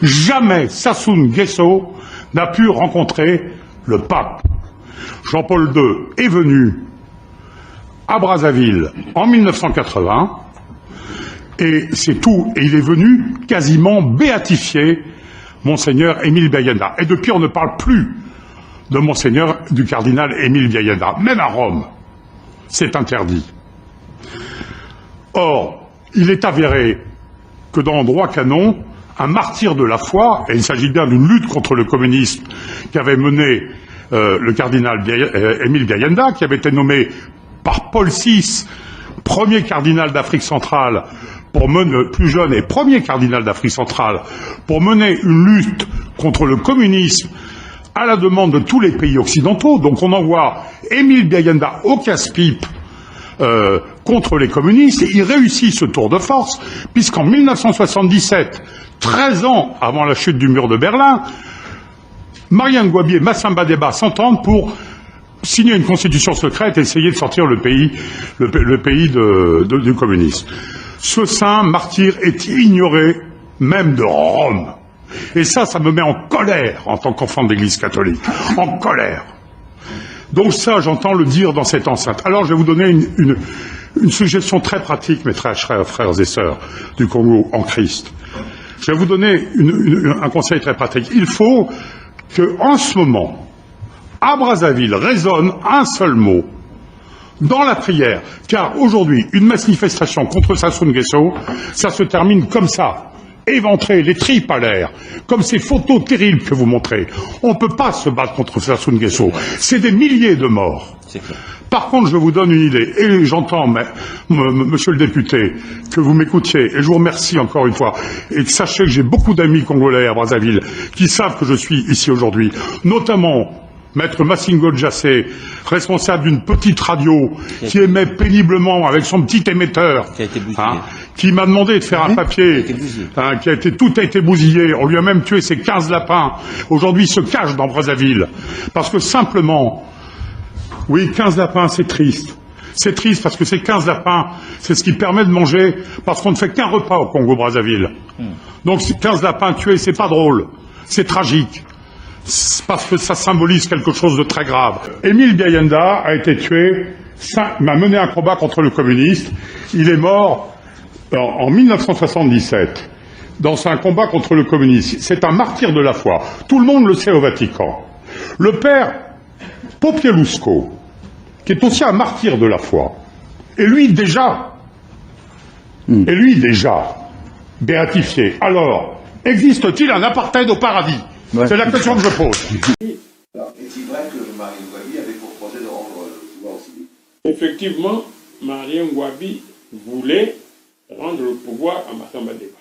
Jamais Sassou Nguesso n'a pu rencontrer le pape. Jean-Paul II est venu à Brazzaville en 1980 et c'est tout. Et il est venu quasiment béatifier Monseigneur Émile Biayenda. Et depuis, on ne parle plus de Monseigneur du cardinal Émile Biayenda. Même à Rome, c'est interdit. Or, il est avéré que dans le droit canon, un martyr de la foi, et il s'agit bien d'une lutte contre le communisme qu'avait mené le cardinal Émile Biayenda, qui avait été nommé par Paul VI, premier cardinal d'Afrique centrale, pour mener, plus jeune et premier cardinal d'Afrique centrale, pour mener une lutte contre le communisme à la demande de tous les pays occidentaux. Donc on envoie Émile Biayenda au casse-pipe contre les communistes. Il réussit ce tour de force, puisqu'en 1977, 13 ans avant la chute du mur de Berlin, Mariam Gouabi et Massamba Deba s'entendent pour signer une constitution secrète et essayer de sortir le pays du communisme. Ce saint martyr est ignoré même de Rome. Et ça me met en colère en tant qu'enfant de l'Église catholique. En colère. Donc ça, j'entends le dire dans cette enceinte. Alors je vais vous donner une suggestion très pratique, mes très chers frères et sœurs du Congo en Christ. Je vais vous donner un conseil très pratique. Il faut qu'en ce moment, à Brazzaville, résonne un seul mot dans la prière. Car aujourd'hui, une manifestation contre Sassou Nguesso, ça se termine comme ça. Éventré, les tripes à l'air, comme ces photos terribles que vous montrez. On ne peut pas se battre contre Sassou Nguesso. C'est des milliers de morts. Par contre, je vous donne une idée, et j'entends, monsieur le député, que vous m'écoutiez, et je vous remercie encore une fois, et que sachez que j'ai beaucoup d'amis congolais à Brazzaville qui savent que je suis ici aujourd'hui, notamment Maître Massingo Djassé, responsable d'une petite radio qui émet péniblement avec son petit émetteur, qui m'a demandé de faire un papier, tout a été bousillé, on lui a même tué ses 15 lapins, aujourd'hui il se cache dans Brazzaville, parce que simplement, oui, 15 lapins, c'est triste. C'est triste parce que ces 15 lapins, c'est ce qui permet de manger, parce qu'on ne fait qu'un repas au Congo-Brazzaville. Donc ces 15 lapins tués, c'est pas drôle, c'est tragique. Parce que ça symbolise quelque chose de très grave. Émile Biayenda a été tué, m'a mené un combat contre le communiste. Il est mort en 1977 dans un combat contre le communisme. C'est un martyr de la foi. Tout le monde le sait au Vatican. Le père Popielusco, qui est aussi un martyr de la foi, et lui déjà béatifié. Alors, existe-t-il un apartheid au paradis? C'est la question que je pose. Est-il vrai que Mariam Gouabi avait pour projet de rendre le pouvoir au civil? Effectivement, Mariam Gouabi voulait rendre le pouvoir à Massamba Deba.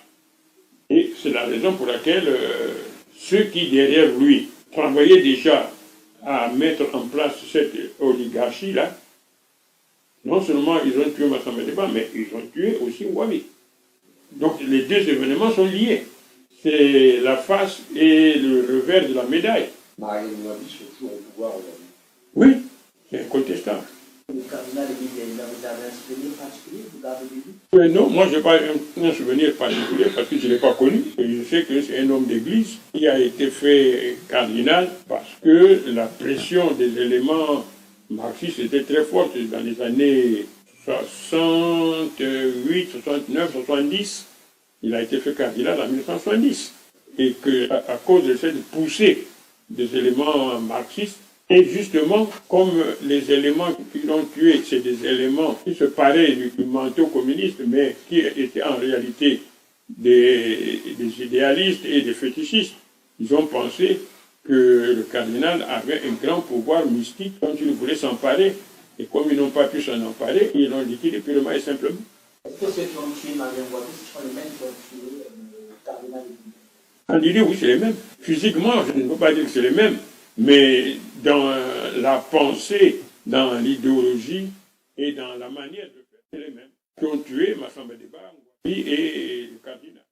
Et c'est la raison pour laquelle ceux qui, derrière lui, travaillaient déjà à mettre en place cette oligarchie-là, non seulement ils ont tué Massamba Deba, mais ils ont tué aussi Gouabi. Donc les deux événements sont liés. C'est la face et le revers de la médaille. Mariam Gouabi sont toujours au pouvoir aujourd'hui. Oui, c'est incontestable. Le cardinal Émile Biayenda, vous avez un souvenir particulier, vous l'avez vu? Non, moi je n'ai pas un souvenir particulier parce que je ne l'ai pas connu. Et je sais que c'est un homme d'église qui a été fait cardinal parce que la pression des éléments marxistes était très forte dans les années 68, 69, 70. Il a été fait cardinal en 1970. Et qu'à cause de cette poussée des éléments marxistes, et justement, comme les éléments qui l'ont tué, c'est des éléments qui se paraient du manteau communiste, mais qui étaient en réalité des idéalistes et des fétichistes, ils ont pensé que le cardinal avait un grand pouvoir mystique dont il voulait s'emparer. Et comme ils n'ont pas pu s'en emparer, ils l'ont liquidé purement et simplement. Est-ce que ceux qui ont tué Mariam Gouabi, ce sont les mêmes qui ont tué le cardinal? En idée, oui, c'est les mêmes. Physiquement, je ne peux pas dire que c'est les mêmes, mais dans la pensée, dans l'idéologie et dans la manière de faire, c'est les mêmes. Qui ont tué Massamba Deba et le cardinal.